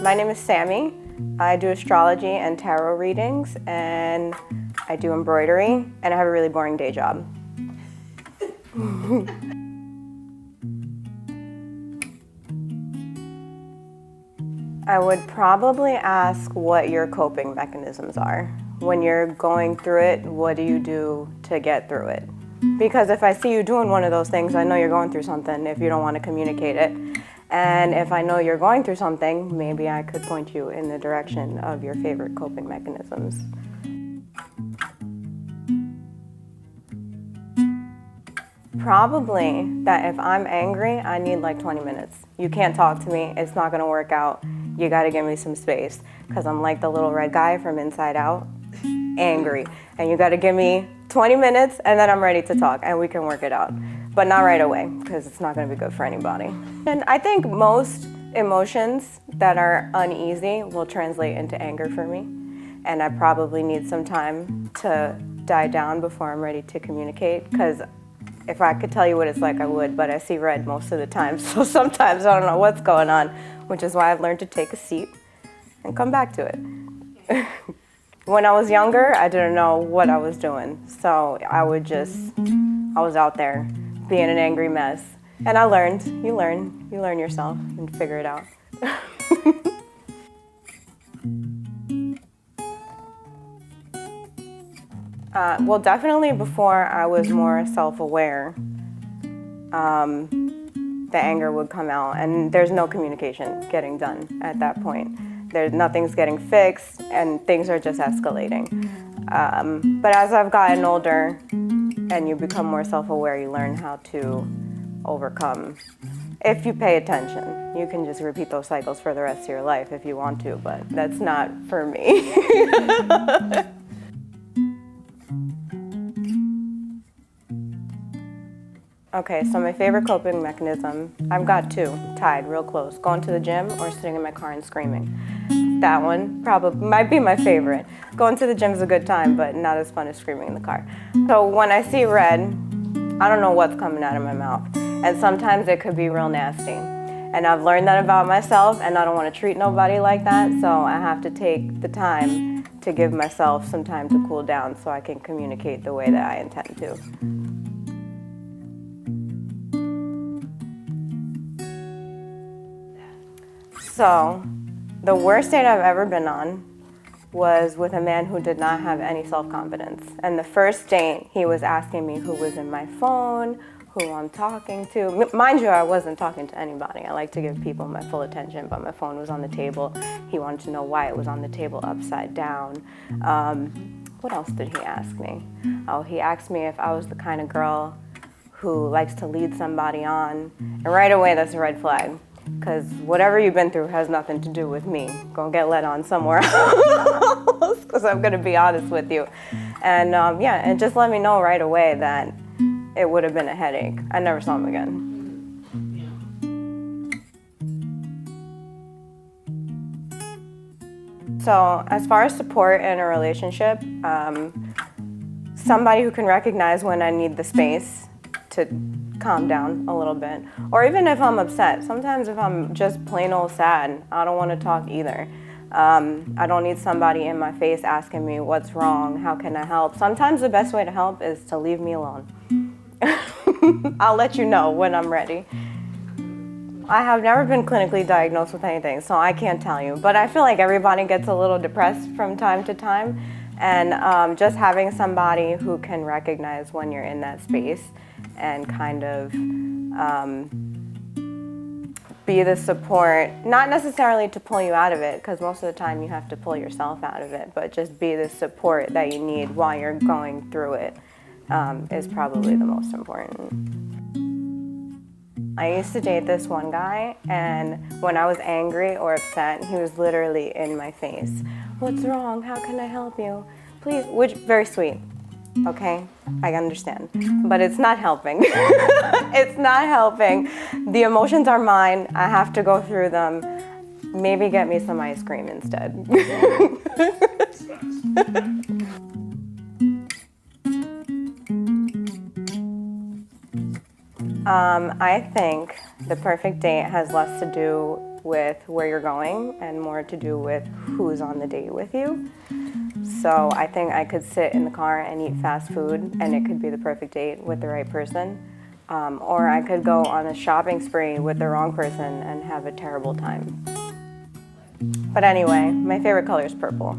My name is Sammy. I do astrology and tarot readings, and I do embroidery, and I have a really boring day job. I would probably ask what your coping mechanisms are. When you're going through it, what do you do to get through it? Because if I see you doing one of those things, I know you're going through something if you don't want to communicate it. And if I know you're going through something, maybe I could point you in the direction of your favorite coping mechanisms. Probably that if I'm angry, I need like 20 minutes. You can't talk to me, it's not gonna work out. You gotta give me some space, because I'm like the little red guy from Inside Out, angry. And you gotta give me 20 minutes and then I'm ready to talk and we can work it out. But not right away, because it's not gonna be good for anybody. And I think most emotions that are uneasy will translate into anger for me. And I probably need some time to die down before I'm ready to communicate, because if I could tell you what it's like, I would, but I see red most of the time, so sometimes I don't know what's going on, which is why I've learned to take a seat and come back to it. When I was younger, I didn't know what I was doing, so I was out there being an angry mess. And I learned, you learn yourself and figure it out. Well, definitely before I was more self-aware, the anger would come out, and there's no communication getting done at that point. Nothing's getting fixed, and things are just escalating. But as I've gotten older and you become more self-aware, you learn how to overcome. If you pay attention, you can just repeat those cycles for the rest of your life if you want to, but that's not for me. Okay, so my favorite coping mechanism, I've got two tied real close. Going to the gym or sitting in my car and screaming. That one probably might be my favorite. Going to the gym is a good time, but not as fun as screaming in the car. So when I see red, I don't know what's coming out of my mouth. And sometimes it could be real nasty. And I've learned that about myself, and I don't want to treat nobody like that, so I have to take the time to give myself some time to cool down so I can communicate the way that I intend to. So, the worst date I've ever been on was with a man who did not have any self-confidence. And the first date, he was asking me who was in my phone, who I'm talking to. Mind you, I wasn't talking to anybody. I like to give people my full attention, but my phone was on the table. He wanted to know why it was on the table upside down. What else did he ask me? Oh, he asked me if I was the kind of girl who likes to lead somebody on. And right away, that's a red flag. Because whatever you've been through has nothing to do with me. Go get led on somewhere else, because I'm going to be honest with you. And yeah, and just let me know right away that it would have been a headache. I never saw him again. So as far as support in a relationship, somebody who can recognize when I need the space to calm down a little bit. Or even if I'm upset. Sometimes if I'm just plain old sad, I don't want to talk either. I don't need somebody in my face asking me what's wrong, how can I help. Sometimes the best way to help is to leave me alone. I'll let you know when I'm ready. I have never been clinically diagnosed with anything, so I can't tell you. But I feel like everybody gets a little depressed from time to time. And just having somebody who can recognize when you're in that space and kind of be the support, not necessarily to pull you out of it, because most of the time you have to pull yourself out of it, but just be the support that you need while you're going through it is probably the most important. I used to date this one guy, and when I was angry or upset, he was literally in my face. What's wrong? How can I help you? Please, which, very sweet. Okay, I understand, but it's not helping. It's not helping. The emotions are mine. I have to go through them. Maybe get me some ice cream instead. I think the perfect date has less to do with where you're going and more to do with who's on the date with you. So I think I could sit in the car and eat fast food and it could be the perfect date with the right person. Or I could go on a shopping spree with the wrong person and have a terrible time. But anyway, my favorite color is purple.